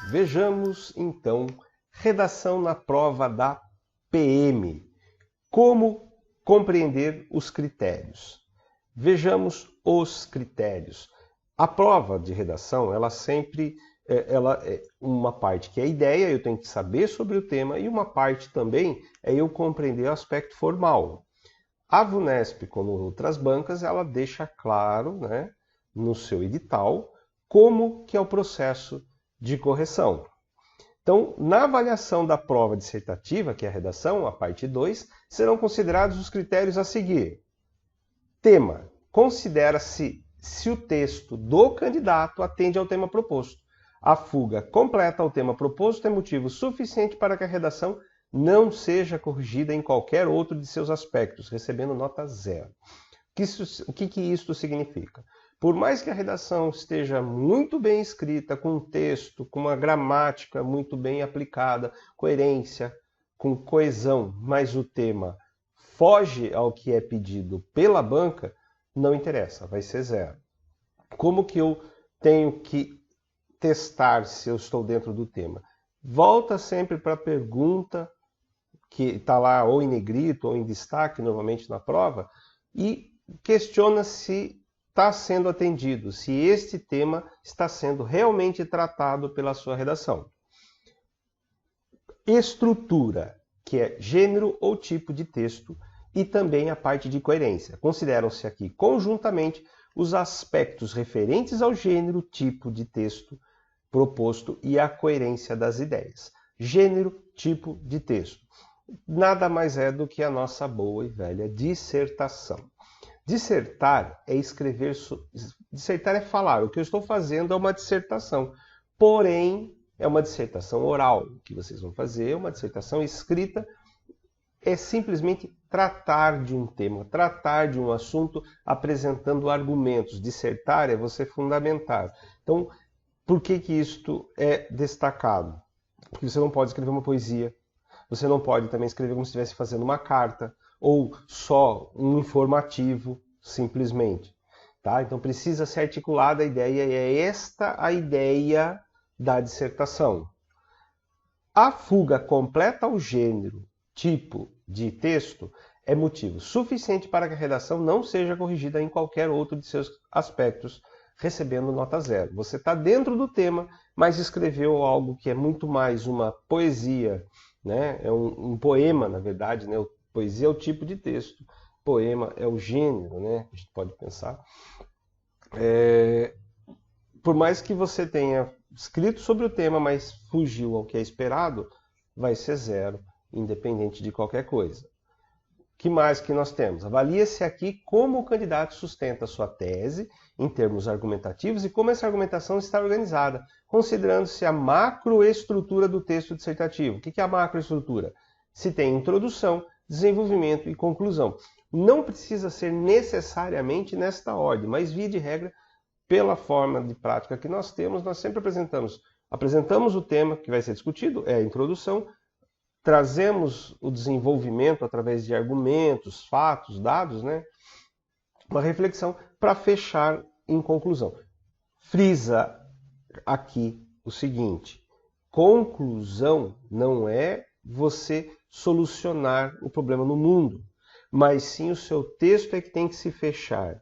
Vejamos, então, redação na prova da PM. Como compreender os critérios? Vejamos os critérios. A prova de redação, ela sempre ela é uma parte que é ideia, eu tenho que saber sobre o tema, e uma parte também é eu compreender o aspecto formal. A VUNESP, como outras bancas, ela deixa claro, né, no seu edital, como que é o processo de correção. Então, na avaliação da prova dissertativa, que é a redação, a parte 2, serão considerados os critérios a seguir. Tema. Considera-se se o texto do candidato atende ao tema proposto. A fuga completa ao tema proposto é motivo suficiente para que a redação não seja corrigida em qualquer outro de seus aspectos, recebendo nota 0. O que isto significa? Por mais que a redação esteja muito bem escrita, com um texto, com uma gramática muito bem aplicada, coerência, com coesão, mas o tema foge ao que é pedido pela banca, não interessa, vai ser 0. Como que eu tenho que testar se eu estou dentro do tema? Volta sempre para a pergunta que está lá ou em negrito ou em destaque, normalmente na prova, e questiona se está sendo atendido, se este tema está sendo realmente tratado pela sua redação. Estrutura, que é gênero ou tipo de texto, e também a parte de coerência. Consideram-se aqui conjuntamente os aspectos referentes ao gênero, tipo de texto proposto e a coerência das ideias. Gênero, tipo de texto. Nada mais é do que a nossa boa e velha dissertação. Dissertar é escrever, dissertar é falar. O que eu estou fazendo é uma dissertação. Porém, é uma dissertação oral. O que vocês vão fazer é uma dissertação escrita. É simplesmente tratar de um tema, tratar de um assunto, apresentando argumentos. Dissertar é você fundamentar. Então, por que isto é destacado? Porque você não pode escrever uma poesia, você não pode também escrever como se estivesse fazendo uma carta, ou só um informativo, simplesmente. Tá? Então precisa ser articulada a ideia, e é esta a ideia da dissertação. A fuga completa ao gênero, tipo de texto, é motivo suficiente para que a redação não seja corrigida em qualquer outro de seus aspectos, recebendo nota 0. Você está dentro do tema, mas escreveu algo que é muito mais uma poesia, né? É um poema, na verdade, né? Poesia é o tipo de texto, poema é o gênero, né? A gente pode pensar. Por mais que você tenha escrito sobre o tema, mas fugiu ao que é esperado, vai ser 0, independente de qualquer coisa. O que mais que nós temos? Avalia-se aqui como o candidato sustenta a sua tese em termos argumentativos e como essa argumentação está organizada, considerando-se a macroestrutura do texto dissertativo. O que é a macroestrutura? Se tem introdução, desenvolvimento e conclusão. Não precisa ser necessariamente nesta ordem, mas via de regra, pela forma de prática que nós temos, nós sempre apresentamos o tema que vai ser discutido, é a introdução, trazemos o desenvolvimento através de argumentos, fatos, dados, né? Uma reflexão para fechar em conclusão. Frisa aqui o seguinte: conclusão não é você solucionar o problema no mundo, mas sim o seu texto é que tem que se fechar.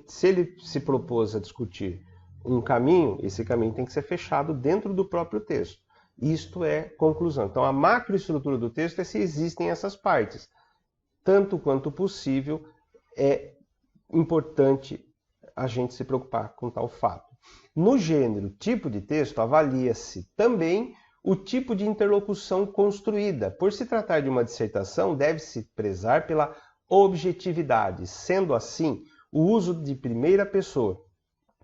Se ele se propôs a discutir um caminho, esse caminho tem que ser fechado dentro do próprio texto. Isto é conclusão. Então, a macroestrutura do texto é se existem essas partes. Tanto quanto possível, é importante a gente se preocupar com tal fato. No gênero tipo de texto, avalia-se também o tipo de interlocução construída. Por se tratar de uma dissertação, deve-se prezar pela objetividade. Sendo assim, o uso de primeira pessoa,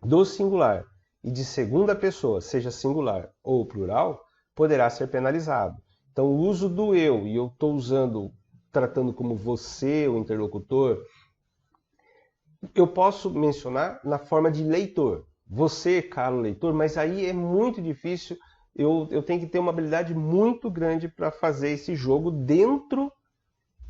do singular, e de segunda pessoa, seja singular ou plural, poderá ser penalizado. Então, o uso do eu, e eu estou tratando como você, o interlocutor, eu posso mencionar na forma de leitor. Você, caro leitor, mas aí é muito difícil, eu tenho que ter uma habilidade muito grande para fazer esse jogo dentro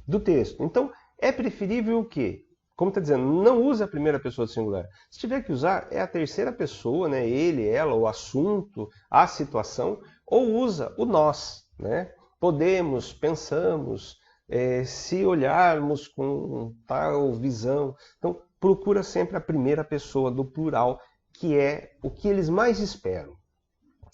do texto. Então, é preferível o quê? como está dizendo, não use a primeira pessoa do singular. Se tiver que usar, é a terceira pessoa, né? Ele, ela, o assunto, a situação, ou usa o nós, né? Podemos, pensamos, se olharmos com tal visão. Então, procura sempre a primeira pessoa do plural, que é o que eles mais esperam.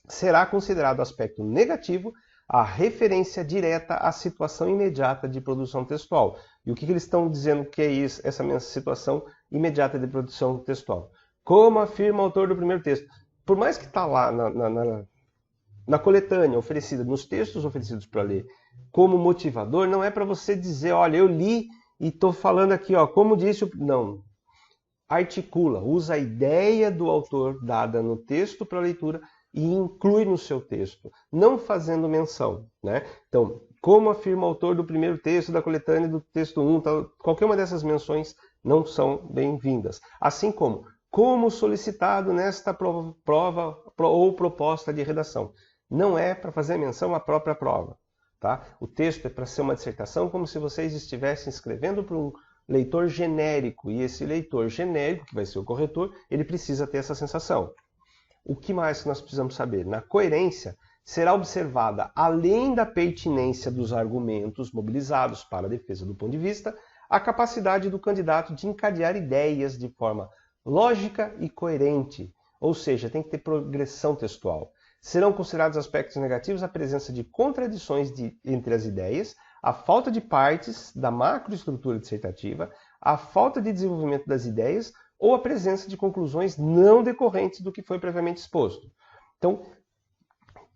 Será considerado aspecto negativo a referência direta à situação imediata de produção textual. E o que eles estão dizendo que é isso, essa mesma situação imediata de produção textual? Como afirma o autor do primeiro texto, por mais que está lá na coletânea oferecida, nos textos oferecidos para ler, como motivador, não é para você dizer, olha, eu li e estou falando aqui, ó, como disse o... Não. Articula, usa a ideia do autor dada no texto para leitura e inclui no seu texto, não fazendo menção, né? Então, como afirma o autor do primeiro texto da coletânea do texto 1, qualquer uma dessas menções não são bem-vindas. Assim como solicitado nesta prova ou proposta de redação. Não é para fazer menção à própria prova, tá? O texto é para ser uma dissertação como se vocês estivessem escrevendo para um leitor genérico, e esse leitor genérico, que vai ser o corretor, ele precisa ter essa sensação. O que mais que nós precisamos saber? Na coerência, será observada, além da pertinência dos argumentos mobilizados para a defesa do ponto de vista, a capacidade do candidato de encadear ideias de forma lógica e coerente, ou seja, tem que ter progressão textual. Serão considerados aspectos negativos a presença de contradições entre as ideias, a falta de partes da macroestrutura dissertativa, a falta de desenvolvimento das ideias ou a presença de conclusões não decorrentes do que foi previamente exposto. Então,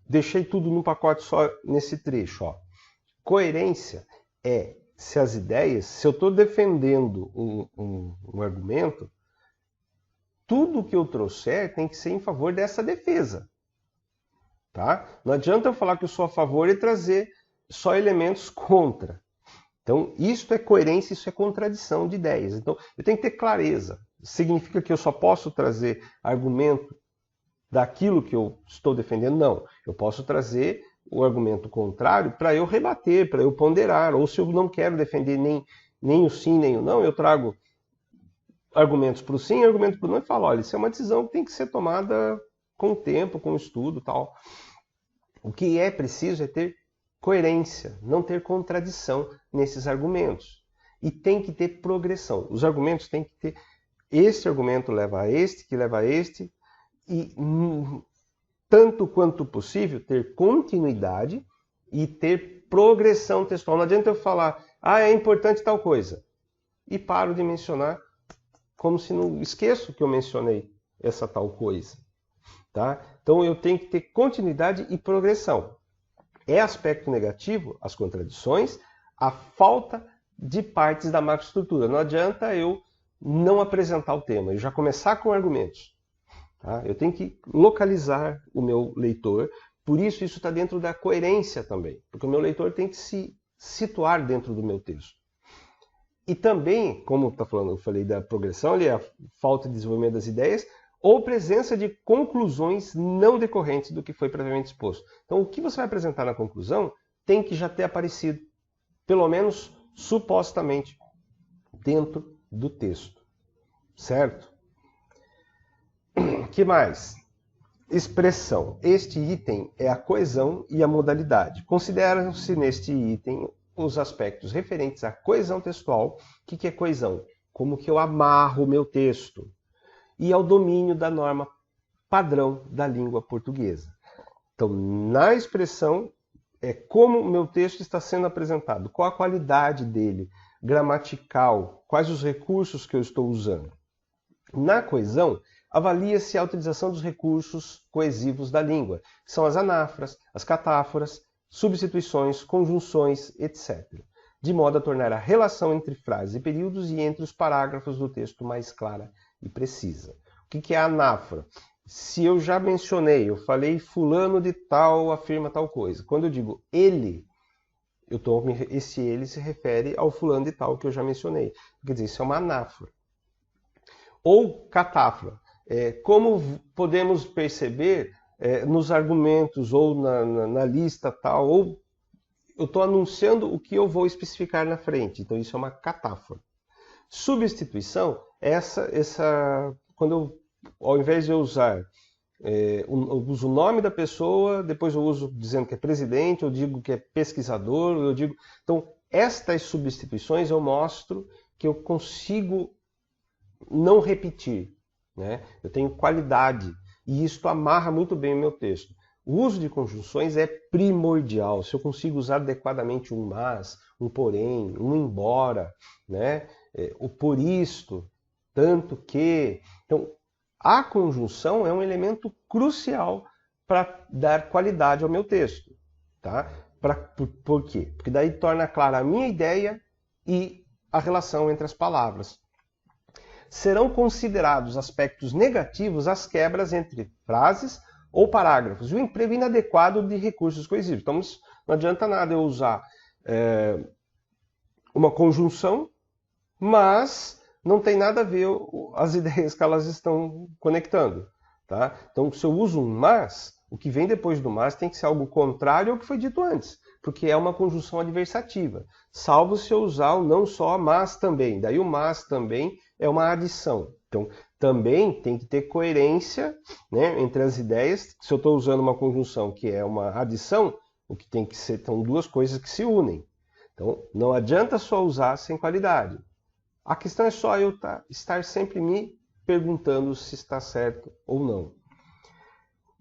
deixei tudo num pacote só nesse trecho. Ó. Coerência é se as ideias, se eu estou defendendo um argumento, tudo que eu trouxer tem que ser em favor dessa defesa. Tá? Não adianta eu falar que eu sou a favor e trazer só elementos contra. Então, isso é coerência, isso é contradição de ideias. Então, eu tenho que ter clareza. Significa que eu só posso trazer argumento daquilo que eu estou defendendo? Não. Eu posso trazer o argumento contrário para eu rebater, para eu ponderar. Ou se eu não quero defender nem o sim, nem o não, eu trago argumentos para o sim, argumentos para o não e falo, olha, isso é uma decisão que tem que ser tomada com o tempo, com o estudo e tal. O que é preciso é ter coerência, não ter contradição nesses argumentos. E tem que ter progressão. Os argumentos têm que ter... Este argumento leva a este, que leva a este, e tanto quanto possível ter continuidade e ter progressão textual. Não adianta eu falar, é importante tal coisa, e paro de mencionar como se não esqueço que eu mencionei essa tal coisa. Tá? Então eu tenho que ter continuidade e progressão. É aspecto negativo as contradições, a falta de partes da macroestrutura. Não adianta eu não apresentar o tema, eu já começar com argumentos. Tá? Eu tenho que localizar o meu leitor, por isso está dentro da coerência também, porque o meu leitor tem que se situar dentro do meu texto. E também, como tá falando, eu falei da progressão, ali, a falta de desenvolvimento das ideias, ou presença de conclusões não decorrentes do que foi previamente exposto. Então, o que você vai apresentar na conclusão tem que já ter aparecido, pelo menos supostamente, dentro do texto. Certo? O que mais? Expressão. Este item é a coesão e a modalidade. Consideram-se neste item os aspectos referentes à coesão textual. O que é coesão? Como que eu amarro o meu texto. E ao domínio da norma padrão da língua portuguesa. Então, na expressão, é como o meu texto está sendo apresentado, qual a qualidade dele, gramatical, quais os recursos que eu estou usando. Na coesão, avalia-se a utilização dos recursos coesivos da língua, que são as anáforas, as catáforas, substituições, conjunções, etc., de modo a tornar a relação entre frases e períodos e entre os parágrafos do texto mais clara e precisa. O que é a anáfora? Se eu já mencionei, eu falei fulano de tal afirma tal coisa. Quando eu digo ele, esse ele se refere ao fulano de tal que eu já mencionei. Quer dizer, isso é uma anáfora. Ou catáfora. Como podemos perceber nos argumentos ou na lista tal, ou eu estou anunciando o que eu vou especificar na frente. Então isso é uma catáfora. Substituição é quando ao invés de eu usar, eu uso o nome da pessoa, depois eu uso dizendo que é presidente, eu digo que é pesquisador, eu digo... Então, estas substituições eu mostro que eu consigo não repetir, né? Eu tenho qualidade e isto amarra muito bem o meu texto. O uso de conjunções é primordial. Se eu consigo usar adequadamente um mas, um porém, um embora, né? O por isto, tanto que... Então, a conjunção é um elemento crucial para dar qualidade ao meu texto. Tá? Por quê? Porque daí torna clara a minha ideia e a relação entre as palavras. Serão considerados aspectos negativos as quebras entre frases ou parágrafos e o emprego inadequado de recursos coesivos. Então, não adianta nada eu usar uma conjunção, mas não tem nada a ver as ideias que elas estão conectando. Tá? Então, se eu uso um mas, o que vem depois do mas tem que ser algo contrário ao que foi dito antes, porque é uma conjunção adversativa. Salvo se eu usar o não só, mas também. Daí o mas também é uma adição. Então, também tem que ter coerência, né, entre as ideias. Se eu estou usando uma conjunção que é uma adição, o que tem que ser são duas coisas que se unem. Então, não adianta só usar sem qualidade. A questão é só eu estar sempre me perguntando se está certo ou não.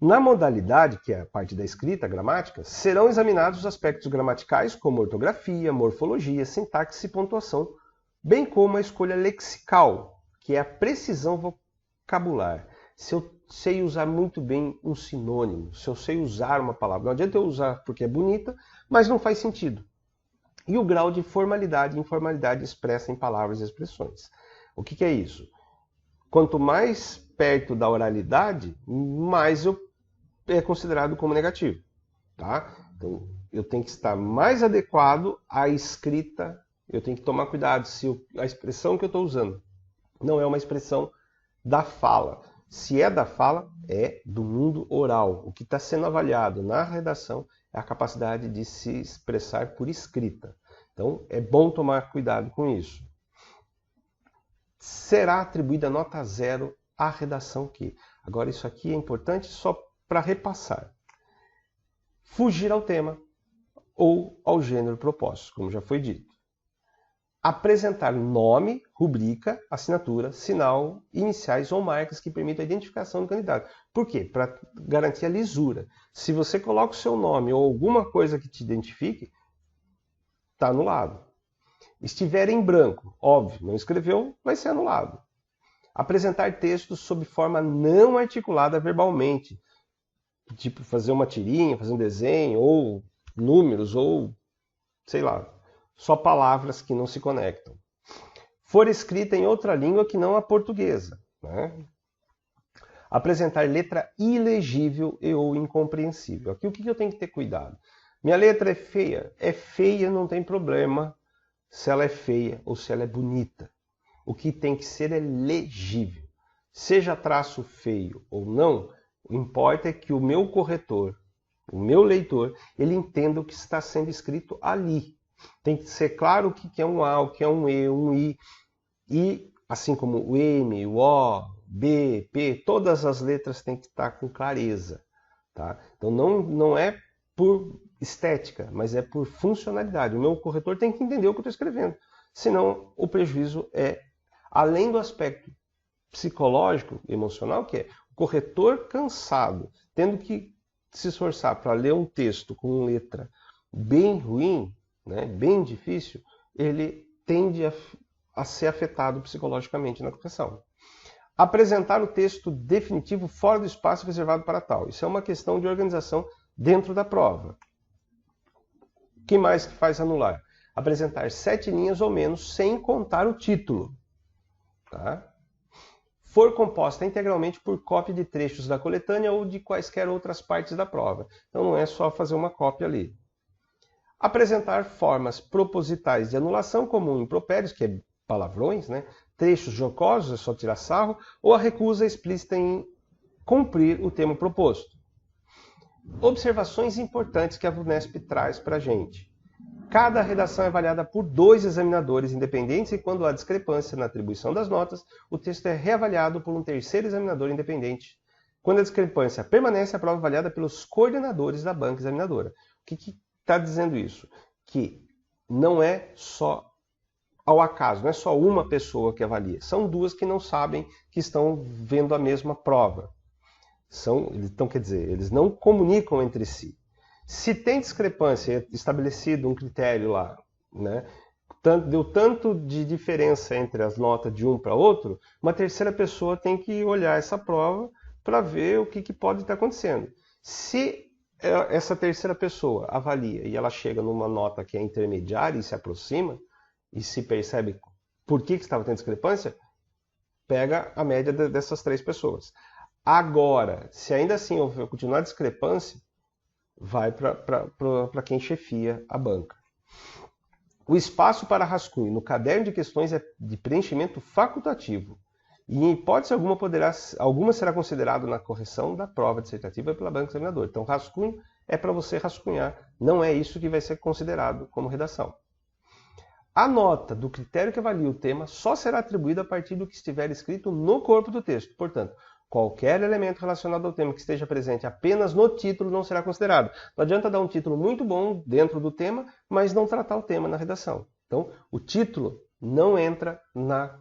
Na modalidade, que é a parte da escrita, a gramática, serão examinados os aspectos gramaticais, como ortografia, morfologia, sintaxe e pontuação, bem como a escolha lexical, que é a precisão vocabular. Se eu sei usar muito bem um sinônimo, se eu sei usar uma palavra, não adianta eu usar porque é bonita, mas não faz sentido. E o grau de formalidade e informalidade expressa em palavras e expressões. O que é isso? Quanto mais perto da oralidade, mais é considerado como negativo. Tá? Então, eu tenho que estar mais adequado à escrita, eu tenho que tomar cuidado se a expressão que eu estou usando não é uma expressão da fala. Se é da fala, é do mundo oral. O que está sendo avaliado na redação é a capacidade de se expressar por escrita. Então, é bom tomar cuidado com isso. Será atribuída nota 0 à redação que... Agora, isso aqui é importante só para repassar. Fugir ao tema ou ao gênero proposto, como já foi dito. Apresentar nome, rubrica, assinatura, sinal, iniciais ou marcas que permitam a identificação do candidato. Por quê? Para garantir a lisura. Se você coloca o seu nome ou alguma coisa que te identifique, está anulado. Estiver em branco, óbvio, não escreveu, vai ser anulado. Apresentar textos sob forma não articulada verbalmente, tipo fazer uma tirinha, fazer um desenho, ou números, ou sei lá, só palavras que não se conectam. For escrita em outra língua que não a portuguesa. Né? Apresentar letra ilegível e ou incompreensível. Aqui o que eu tenho que ter cuidado? Minha letra é feia? É feia, não tem problema se ela é feia ou se ela é bonita. O que tem que ser é legível. Seja traço feio ou não, o que importa é que o meu corretor, o meu leitor, ele entenda o que está sendo escrito ali. Tem que ser claro o que é um A, o que é um E, um I. E, assim como o M, o O, B, P, todas as letras têm que estar com clareza. Tá? Então não é por estética, mas é por funcionalidade. O meu corretor tem que entender o que eu estou escrevendo. Senão, o prejuízo é, além do aspecto psicológico, emocional, que é o corretor cansado, tendo que se esforçar para ler um texto com letra bem ruim, né, bem difícil, ele tende a ser afetado psicologicamente na correção. Apresentar o texto definitivo fora do espaço reservado para tal. Isso é uma questão de organização dentro da prova. O que mais que faz anular? Apresentar 7 linhas ou menos sem contar o título. Tá? For composta integralmente por cópia de trechos da coletânea ou de quaisquer outras partes da prova. Então não é só fazer uma cópia ali. Apresentar formas propositais de anulação, como impropérios, que é palavrões, né? Trechos jocosos, é só tirar sarro, ou a recusa explícita em cumprir o tema proposto. Observações importantes que a VUNESP traz para a gente. Cada redação é avaliada por 2 examinadores independentes e quando há discrepância na atribuição das notas, o texto é reavaliado por um terceiro examinador independente. Quando a discrepância permanece, a prova é avaliada pelos coordenadores da banca examinadora. O que está dizendo isso? Que não é só ao acaso, não é só uma pessoa que avalia. São 2 que não sabem que estão vendo a mesma prova. Então, quer dizer, eles não comunicam entre si. Se tem discrepância, é estabelecido um critério lá, né? Deu tanto de diferença entre as notas de um para outro, uma terceira pessoa tem que olhar essa prova para ver o que pode estar acontecendo. Se essa terceira pessoa avalia e ela chega numa nota que é intermediária e se aproxima, e se percebe por que estava tendo discrepância, pega a média dessas 3 pessoas. Agora, se ainda assim continuar a discrepância, vai para quem chefia a banca. O espaço para rascunho no caderno de questões é de preenchimento facultativo e, em hipótese alguma será considerado na correção da prova dissertativa pela banca examinadora. Então, rascunho é para você rascunhar, não é isso que vai ser considerado como redação. A nota do critério que avalia o tema só será atribuída a partir do que estiver escrito no corpo do texto. Portanto, qualquer elemento relacionado ao tema que esteja presente apenas no título não será considerado. Não adianta dar um título muito bom dentro do tema, mas não tratar o tema na redação. Então, o título não entra na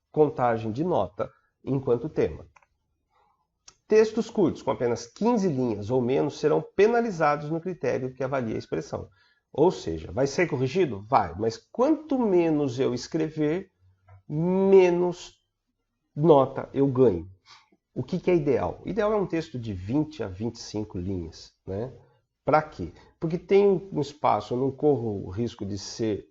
contagem de nota enquanto tema. Textos curtos, com apenas 15 linhas ou menos, serão penalizados no critério que avalia a expressão. Ou seja, vai ser corrigido? Vai, mas quanto menos eu escrever, menos nota eu ganho. O que é ideal? O ideal é um texto de 20 a 25 linhas. Né? Para quê? Porque tem um espaço, eu não corro o risco de ser...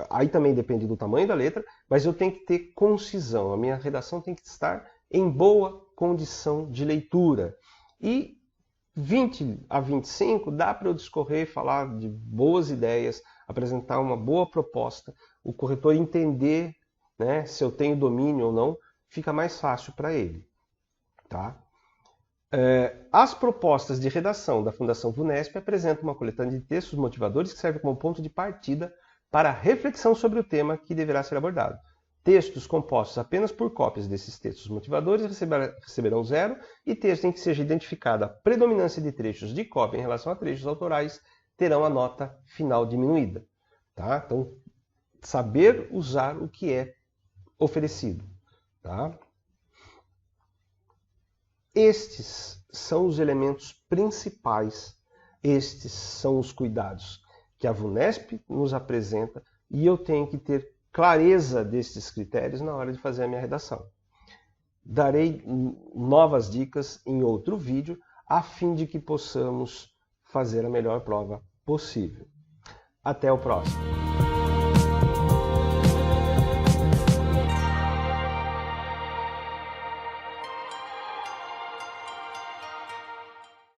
Aí também depende do tamanho da letra, mas eu tenho que ter concisão. A minha redação tem que estar em boa condição de leitura. E 20 a 25 dá para eu discorrer, falar de boas ideias, apresentar uma boa proposta, o corretor entender, né, se eu tenho domínio ou não, fica mais fácil para ele. Tá? As propostas de redação da Fundação VUNESP apresentam uma coletânea de textos motivadores que serve como ponto de partida para a reflexão sobre o tema que deverá ser abordado. Textos compostos apenas por cópias desses textos motivadores receberão 0 e textos em que seja identificada a predominância de trechos de cópia em relação a trechos autorais terão a nota final diminuída. Tá? Então, saber usar o que é oferecido. Tá? Estes são os elementos principais, estes são os cuidados que a VUNESP nos apresenta e eu tenho que ter clareza destes critérios na hora de fazer a minha redação. Darei novas dicas em outro vídeo a fim de que possamos fazer a melhor prova possível. Até o próximo!